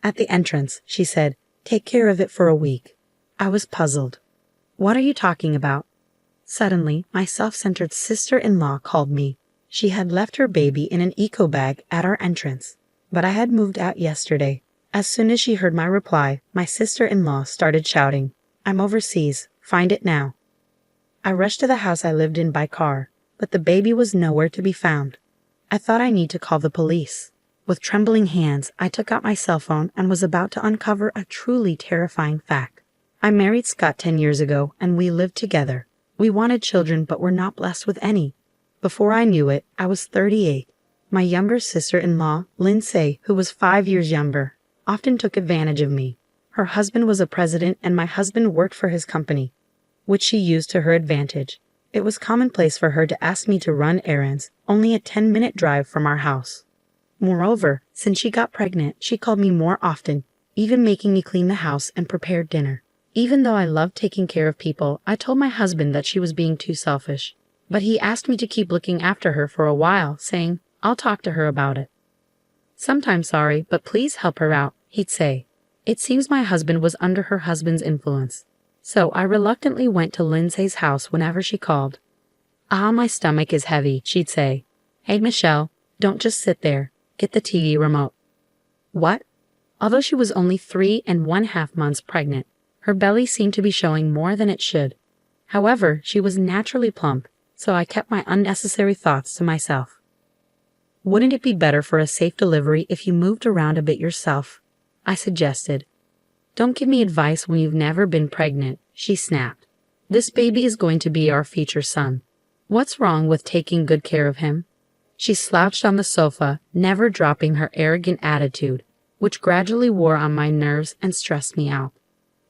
At the entrance, she said, "Take care of it for a week." I was puzzled. "What are you talking about?" Suddenly, my self-centered sister-in-law called me. She had left her baby in an eco bag at our entrance, but I had moved out yesterday. As soon as she heard my reply, my sister-in-law started shouting, "I'm overseas. Find it now." I rushed to the house I lived in by car, but the baby was nowhere to be found. I thought I need to call the police. With trembling hands, I took out my cell phone and was about to uncover a truly terrifying fact. I married Scott 10 years ago, and we lived together. We wanted children, but were not blessed with any. Before I knew it, I was 38. My younger sister-in-law, Lindsay, who was 5 years younger, often took advantage of me. Her husband was a president, and my husband worked for his company, which she used to her advantage. It was commonplace for her to ask me to run errands, only a 10-minute drive from our house. Moreover, since she got pregnant, she called me more often, even making me clean the house and prepare dinner. Even though I loved taking care of people, I told my husband that she was being too selfish. But he asked me to keep looking after her for a while, saying, "I'll talk to her about it." "Sometimes sorry, but please help her out," he'd say. It seems my husband was under her husband's influence. So I reluctantly went to Lindsay's house whenever she called. "Ah, my stomach is heavy," she'd say. "Hey, Michelle, don't just sit there. Get the TV remote." What? Although she was only 3½ months pregnant, her belly seemed to be showing more than it should. However, she was naturally plump, so I kept my unnecessary thoughts to myself. "Wouldn't it be better for a safe delivery if you moved around a bit yourself?" I suggested. "Don't give me advice when you've never been pregnant," she snapped. "This baby is going to be our future son. What's wrong with taking good care of him?" She slouched on the sofa, never dropping her arrogant attitude, which gradually wore on my nerves and stressed me out.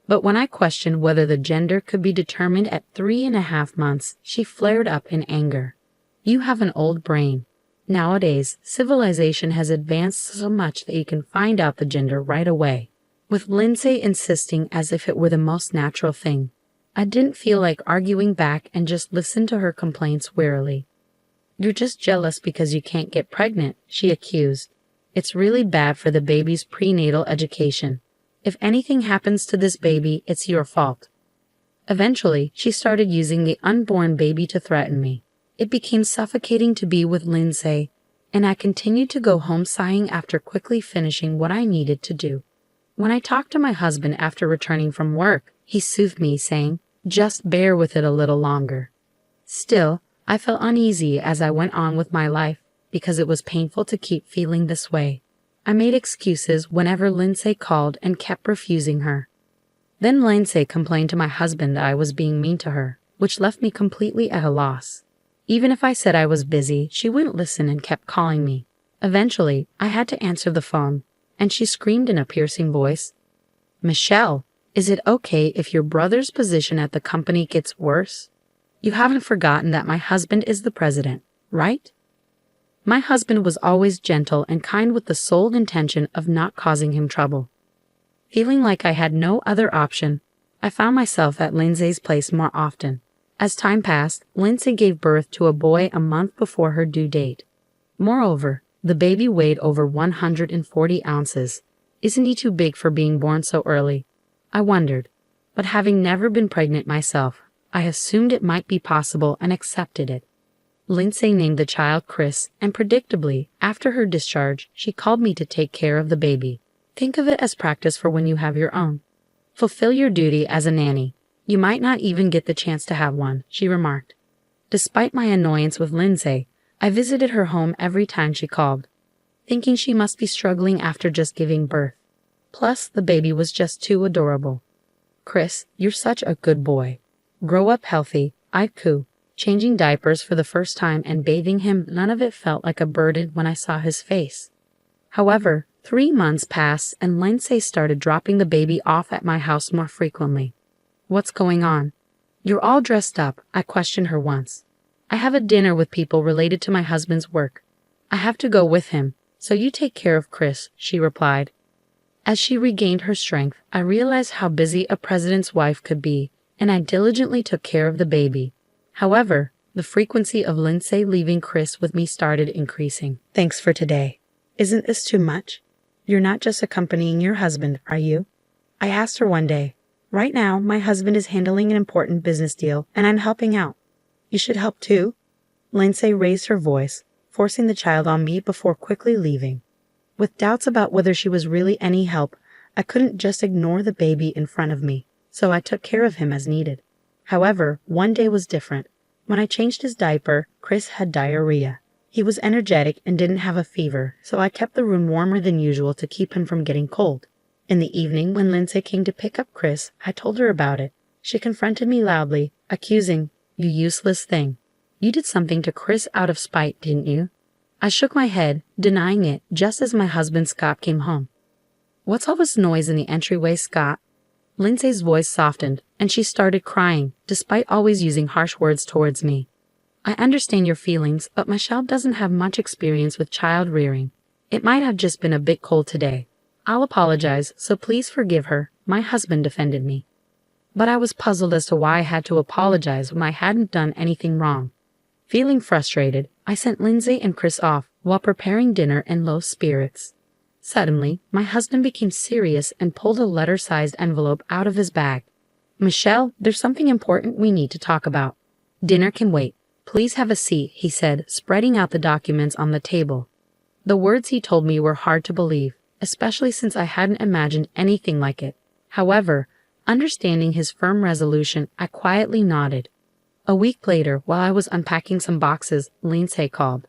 But when I questioned whether the gender could be determined at 3½ months, she flared up in anger. "You have an old brain. Nowadays, civilization has advanced so much that you can find out the gender right away," with Lindsay insisting as if it were the most natural thing. I didn't feel like arguing back and just listened to her complaints wearily. "You're just jealous because you can't get pregnant," she accused. "It's really bad for the baby's prenatal education. If anything happens to this baby, it's your fault." Eventually, she started using the unborn baby to threaten me. It became suffocating to be with Lindsay, and I continued to go home sighing after quickly finishing what I needed to do. When I talked to my husband after returning from work, he soothed me, saying, "Just bear with it a little longer." Still, I felt uneasy as I went on with my life because it was painful to keep feeling this way. I made excuses whenever Lindsay called and kept refusing her. Then Lindsay complained to my husband that I was being mean to her, which left me completely at a loss. Even if I said I was busy, she wouldn't listen and kept calling me. Eventually, I had to answer the phone, and she screamed in a piercing voice, "Michelle, is it okay if your brother's position at the company gets worse? You haven't forgotten that my husband is the president, right?" My husband was always gentle and kind with the sole intention of not causing him trouble. Feeling like I had no other option, I found myself at Lindsay's place more often. As time passed, Lindsay gave birth to a boy a month before her due date. Moreover, the baby weighed over 140 ounces. Isn't he too big for being born so early? I wondered, but having never been pregnant myself, I assumed it might be possible and accepted it. Lindsay named the child Chris, and predictably, after her discharge, she called me to take care of the baby. Think of it as practice for when you have your own. Fulfill your duty as a nanny. You might not even get the chance to have one, she remarked. Despite my annoyance with Lindsay, I visited her home every time she called, thinking she must be struggling after just giving birth. Plus, the baby was just too adorable. "Chris, you're such a good boy. Grow up healthy," I'd coo. Changing diapers for the first time and bathing him, none of it felt like a burden when I saw his face. However, 3 months passed and Lindsay started dropping the baby off at my house more frequently. "What's going on?" "You're all dressed up," I questioned her once. "I have a dinner with people related to my husband's work. I have to go with him, so you take care of Chris," she replied. As she regained her strength, I realized how busy a president's wife could be, and I diligently took care of the baby. However, the frequency of Lindsay leaving Chris with me started increasing. "Thanks for today. Isn't this too much?" You're not just accompanying your husband, are you? I asked her one day. Right now, my husband is handling an important business deal, and I'm helping out. You should help too. Lindsay raised her voice, forcing the child on me before quickly leaving. With doubts about whether she was really any help, I couldn't just ignore the baby in front of me, so I took care of him as needed. However, one day was different. When I changed his diaper, Chris had diarrhea. He was energetic and didn't have a fever, so I kept the room warmer than usual to keep him from getting cold. In the evening, when Lindsay came to pick up Chris, I told her about it. She confronted me loudly, accusing, "You useless thing. You did something to Chris out of spite, didn't you?" I shook my head, denying it, just as my husband Scott came home. "What's all this noise in the entryway, Scott?" Lindsay's voice softened, and she started crying, despite always using harsh words towards me. "I understand your feelings, but Michelle doesn't have much experience with child rearing. It might have just been a bit cold today. I'll apologize, so please forgive her," my husband defended me. But I was puzzled as to why I had to apologize when I hadn't done anything wrong. Feeling frustrated, I sent Lindsay and Chris off while preparing dinner in low spirits. Suddenly, my husband became serious and pulled a letter-sized envelope out of his bag. "Michelle, there's something important we need to talk about." "Dinner can wait. Please have a seat," he said, spreading out the documents on the table. The words he told me were hard to believe, especially since I hadn't imagined anything like it. However, understanding his firm resolution, I quietly nodded. A week later, while I was unpacking some boxes, Lindsay called.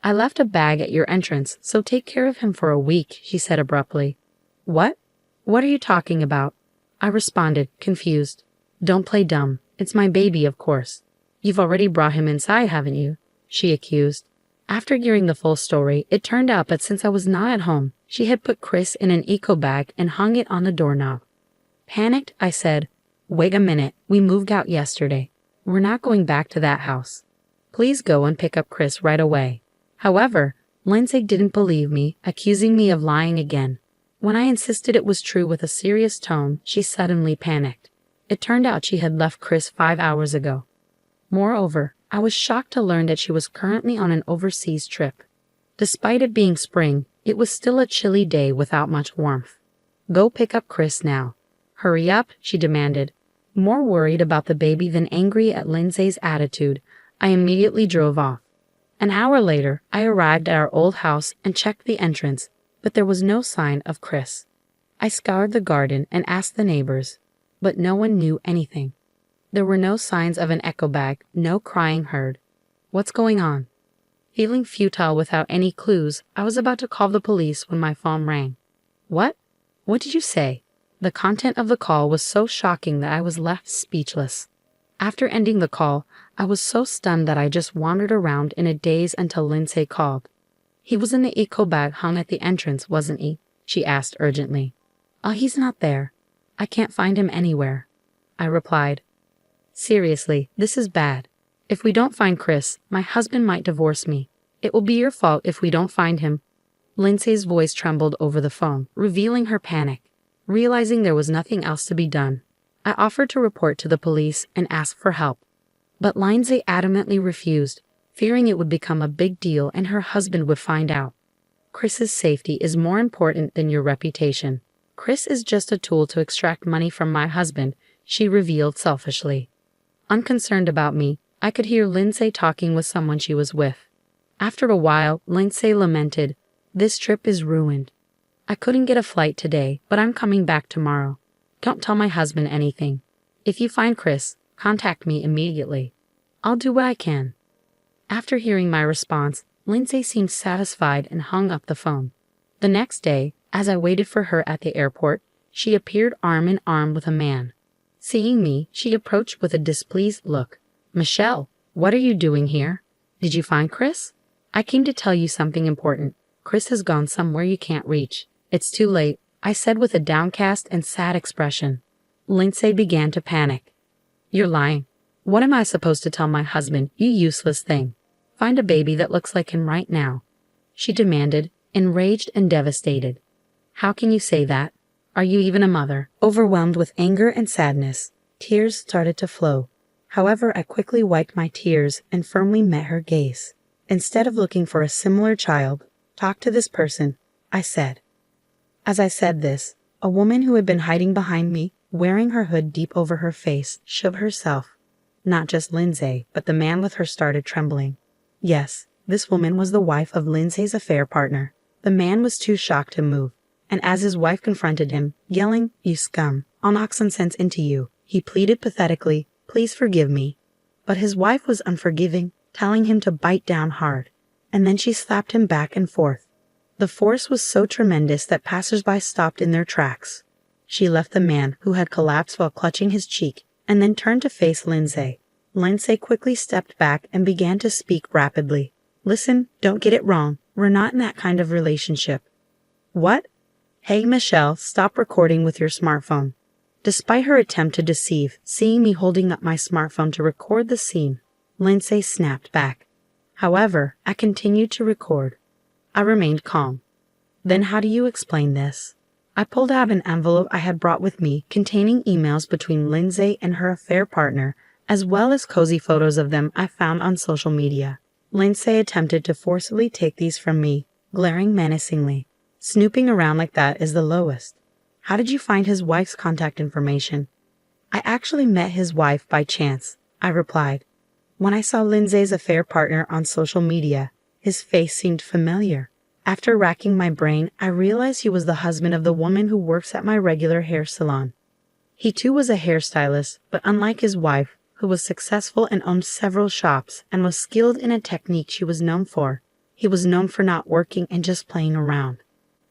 "I left a bag at your entrance, so take care of him for a week," she said abruptly. "What? What are you talking about?" I responded, confused. "Don't play dumb. It's my baby, of course." "You've already brought him inside, haven't you?" she accused. After hearing the full story, it turned out that since I was not at home, she had put Chris in an eco bag and hung it on the doorknob. Panicked, I said, "Wait a minute, we moved out yesterday. We're not going back to that house. Please go and pick up Chris right away." However, Lindsay didn't believe me, accusing me of lying again. When I insisted it was true with a serious tone, she suddenly panicked. It turned out she had left Chris 5 hours ago. Moreover, I was shocked to learn that she was currently on an overseas trip. Despite it being spring, it was still a chilly day without much warmth. "Go pick up Chris now. Hurry up," she demanded. More worried about the baby than angry at Lindsay's attitude, I immediately drove off. An hour later, I arrived at our old house and checked the entrance, but there was no sign of Chris. I scoured the garden and asked the neighbors, but no one knew anything. There were no signs of an echo bag, no crying heard. What's going on? Feeling futile without any clues, I was about to call the police when my phone rang. "What? What did you say?" The content of the call was so shocking that I was left speechless. After ending the call, I was so stunned that I just wandered around in a daze until Lindsay called. "He was in the eco bag hung at the entrance, wasn't he?" she asked urgently. "Oh, he's not there. I can't find him anywhere," I replied. "Seriously, this is bad. If we don't find Chris, my husband might divorce me. It will be your fault if we don't find him." Lindsay's voice trembled over the phone, revealing her panic. Realizing there was nothing else to be done, I offered to report to the police and ask for help. But Lindsay adamantly refused, fearing it would become a big deal and her husband would find out. "Chris's safety is more important than your reputation. Chris is just a tool to extract money from my husband," she revealed selfishly. Unconcerned about me, I could hear Lindsay talking with someone she was with. After a while, Lindsay lamented, "This trip is ruined. I couldn't get a flight today, but I'm coming back tomorrow. Don't tell my husband anything. If you find Chris, contact me immediately. I'll do what I can." After hearing my response, Lindsay seemed satisfied and hung up the phone. The next day, as I waited for her at the airport, she appeared arm in arm with a man. Seeing me, she approached with a displeased look. "Michelle, what are you doing here? Did you find Chris? I came to tell you something important. Chris has gone somewhere you can't reach." "It's too late," I said with a downcast and sad expression. Lindsay began to panic. "You're lying. What am I supposed to tell my husband, you useless thing? Find a baby that looks like him right now," she demanded, enraged and devastated. "How can you say that? Are you even a mother?" Overwhelmed with anger and sadness, tears started to flow. However, I quickly wiped my tears and firmly met her gaze. "Instead of looking for a similar child, talk to this person," I said. As I said this, a woman who had been hiding behind me, wearing her hood deep over her face, shook herself. Not just Lindsay, but the man with her started trembling. Yes, this woman was the wife of Lindsay's affair partner. The man was too shocked to move, and as his wife confronted him, yelling, "You scum, I'll knock some sense into you," he pleaded pathetically, "Please forgive me." But his wife was unforgiving, telling him to bite down hard, and then she slapped him back and forth. The force was so tremendous that passers-by stopped in their tracks. She left the man, who had collapsed while clutching his cheek, and then turned to face Lindsay. Lindsay quickly stepped back and began to speak rapidly. "Listen, don't get it wrong. We're not in that kind of relationship." "What?" "Hey, Michelle, stop recording with your smartphone." Despite her attempt to deceive, seeing me holding up my smartphone to record the scene, Lindsay snapped back. However, I continued to record. I remained calm. "Then how do you explain this?" I pulled out an envelope I had brought with me containing emails between Lindsay and her affair partner, as well as cozy photos of them I found on social media. Lindsay attempted to forcibly take these from me, glaring menacingly. "Snooping around like that is the lowest. How did you find his wife's contact information?" "I actually met his wife by chance," I replied. "When I saw Lindsay's affair partner on social media, his face seemed familiar. After racking my brain, I realized he was the husband of the woman who works at my regular hair salon. He too was a hairstylist, but unlike his wife, who was successful and owned several shops and was skilled in a technique she was known for, he was known for not working and just playing around.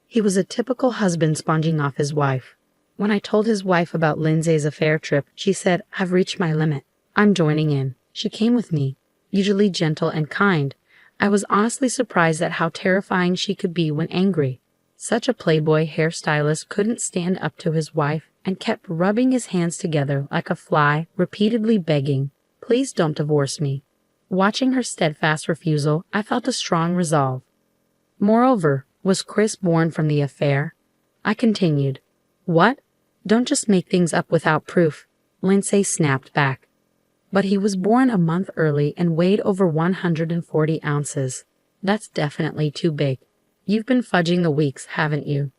He was a typical husband sponging off his wife. When I told his wife about Lindsay's affair trip, she said, 'I've reached my limit. I'm joining in.' She came with me, usually gentle and kind. I was honestly surprised at how terrifying she could be when angry. Such a playboy hairstylist couldn't stand up to his wife and kept rubbing his hands together like a fly, repeatedly begging, 'Please don't divorce me.' Watching her steadfast refusal, I felt a strong resolve. Moreover, was Chris born from the affair? I continued. "What? Don't just make things up without proof," Lindsay snapped back. "But he was born a month early and weighed over 140 ounces. That's definitely too big. You've been fudging the weeks, haven't you?"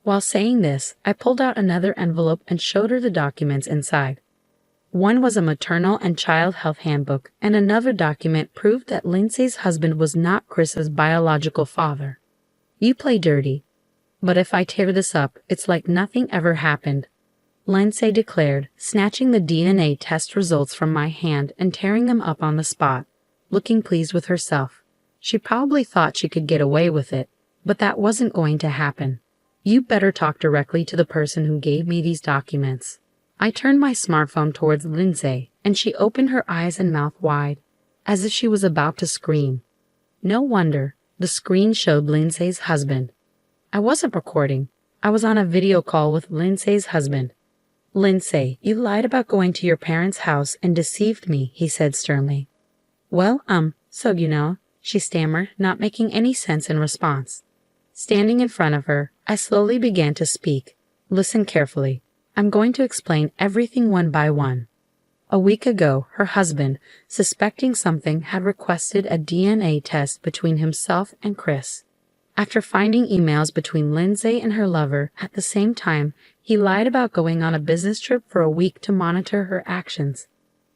While saying this, I pulled out another envelope and showed her the documents inside. One was a maternal and child health handbook, and another document proved that Lindsay's husband was not Chris's biological father. "You play dirty. But if I tear this up, it's like nothing ever happened," Lindsay declared, snatching the DNA test results from my hand and tearing them up on the spot, looking pleased with herself. She probably thought she could get away with it, but that wasn't going to happen. "You better talk directly to the person who gave me these documents." I turned my smartphone towards Lindsay, and she opened her eyes and mouth wide, as if she was about to scream. No wonder. The screen showed Lindsay's husband. I wasn't recording. I was on a video call with Lindsay's husband. "Lindsay, you lied about going to your parents' house and deceived me," he said sternly. "Well, so you know," she stammered, not making any sense in response. Standing in front of her, I slowly began to speak. "Listen carefully. I'm going to explain everything one by one. A week ago, her husband, suspecting something, had requested a DNA test between himself and Chris. After finding emails between Lindsay and her lover at the same time, he lied about going on a business trip for a week to monitor her actions.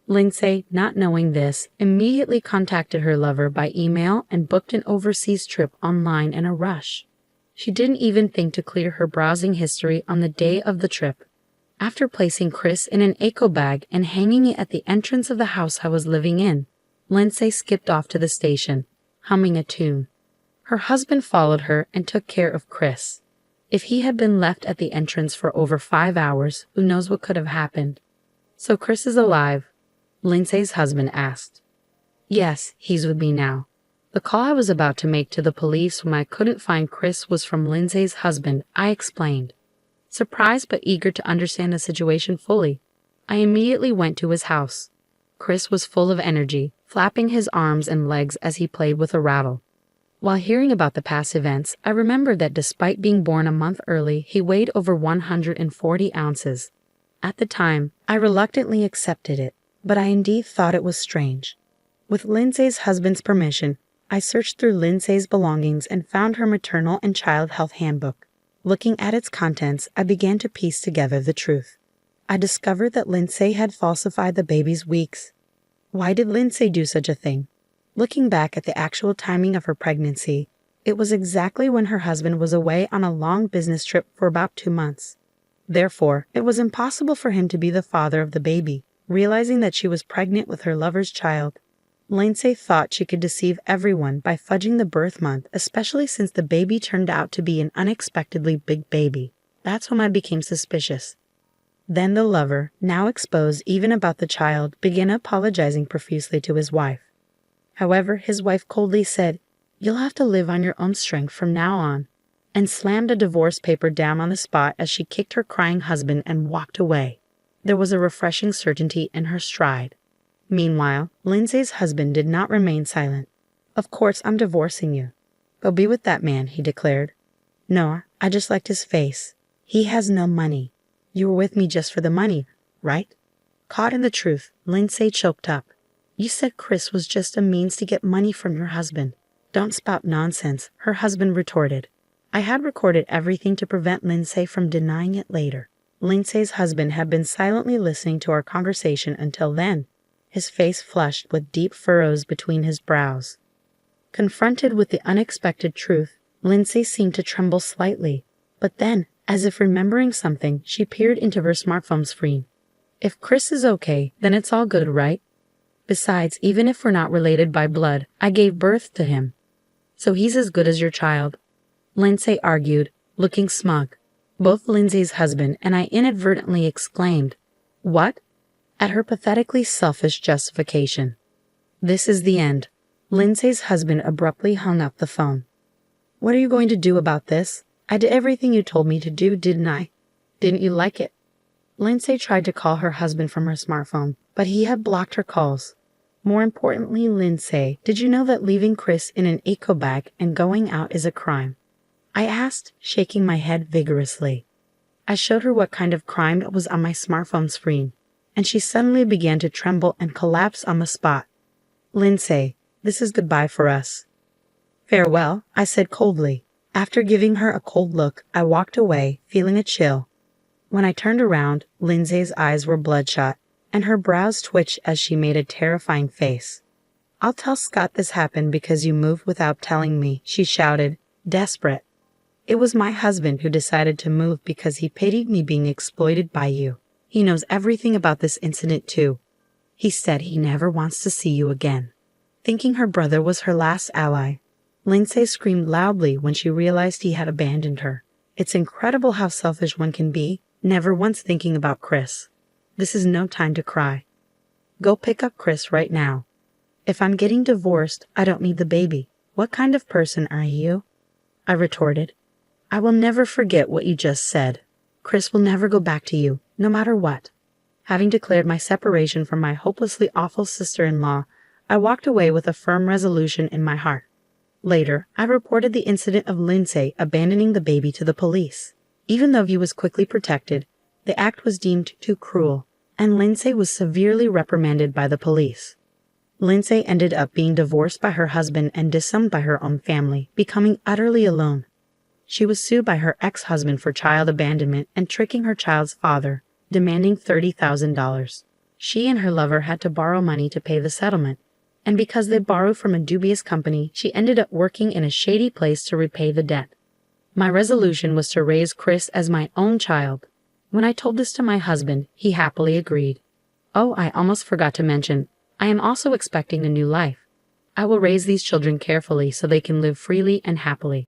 Lindsay, not knowing this, immediately contacted her lover by email and booked an overseas trip online in a rush. She didn't even think to clear her browsing history on the day of the trip. After placing Chris in an eco bag and hanging it at the entrance of the house I was living in, Lindsay skipped off to the station, humming a tune. Her husband followed her and took care of Chris. If he had been left at the entrance for over 5 hours, who knows what could have happened. "So Chris is alive?" Lindsay's husband asked. "Yes, he's with me now." The call I was about to make to the police when I couldn't find Chris was from Lindsay's husband, I explained. Surprised but eager to understand the situation fully, I immediately went to his house. Chris was full of energy, flapping his arms and legs as he played with a rattle. While hearing about the past events, I remembered that despite being born a month early, he weighed over 140 ounces. At the time, I reluctantly accepted it, but I indeed thought it was strange. With Lindsay's husband's permission, I searched through Lindsay's belongings and found her maternal and child health handbook. Looking at its contents, I began to piece together the truth. I discovered that Lindsay had falsified the baby's weeks. Why did Lindsay do such a thing? Looking back at the actual timing of her pregnancy, it was exactly when her husband was away on a long business trip for about 2 months. Therefore, it was impossible for him to be the father of the baby. Realizing that she was pregnant with her lover's child, Lindsay thought she could deceive everyone by fudging the birth month, especially since the baby turned out to be an unexpectedly big baby. That's when I became suspicious. Then the lover, now exposed even about the child, began apologizing profusely to his wife. However, his wife coldly said, "You'll have to live on your own strength from now on," and slammed a divorce paper down on the spot as she kicked her crying husband and walked away. There was a refreshing certainty in her stride. Meanwhile, Lindsay's husband did not remain silent. "Of course I'm divorcing you. Go be with that man," he declared. "No, I just liked his face. He has no money. You were with me just for the money, right?" Caught in the truth, Lindsay choked up. "You said Chris was just a means to get money from your husband." "Don't spout nonsense," her husband retorted. I had recorded everything to prevent Lindsay from denying it later. Lindsay's husband had been silently listening to our conversation until then, his face flushed with deep furrows between his brows. Confronted with the unexpected truth, Lindsay seemed to tremble slightly, but then, as if remembering something, she peered into her smartphone screen. "If Chris is okay, then it's all good, right? Besides, even if we're not related by blood, I gave birth to him. So he's as good as your child," Lindsay argued, looking smug. Both Lindsay's husband and I inadvertently exclaimed, "What?" at her pathetically selfish justification. "This is the end." Lindsay's husband abruptly hung up the phone. "What are you going to do about this? I did everything you told me to do, didn't I? Didn't you like it?" Lindsay tried to call her husband from her smartphone, but he had blocked her calls. "More importantly, Lindsay, did you know that leaving Chris in an eco bag and going out is a crime?" I asked, shaking my head vigorously. I showed her what kind of crime was on my smartphone screen, and she suddenly began to tremble and collapse on the spot. "Lindsay, this is goodbye for us." "Farewell," I said coldly. After giving her a cold look, I walked away, feeling a chill. When I turned around, Lindsay's eyes were bloodshot, and her brows twitched as she made a terrifying face. "I'll tell Scott this happened because you moved without telling me," she shouted, desperate. "It was my husband who decided to move because he pitied me being exploited by you. He knows everything about this incident too. He said he never wants to see you again." Thinking her brother was her last ally, Lindsay screamed loudly when she realized he had abandoned her. It's incredible how selfish one can be, never once thinking about Chris. This is no time to cry. Go pick up Chris right now. If I'm getting divorced, I don't need the baby. What kind of person are you? I retorted. I will never forget what you just said. Chris will never go back to you, no matter what. Having declared my separation from my hopelessly awful sister-in-law, I walked away with a firm resolution in my heart. Later, I reported the incident of Lindsay abandoning the baby to the police. Even though he was quickly protected, the act was deemed too cruel, and Lindsay was severely reprimanded by the police. Lindsay ended up being divorced by her husband and disowned by her own family, becoming utterly alone. She was sued by her ex-husband for child abandonment and tricking her child's father, demanding $30,000. She and her lover had to borrow money to pay the settlement, and because they borrowed from a dubious company, she ended up working in a shady place to repay the debt. My resolution was to raise Chris as my own child. When I told this to my husband, he happily agreed. Oh, I almost forgot to mention, I am also expecting a new life. I will raise these children carefully so they can live freely and happily.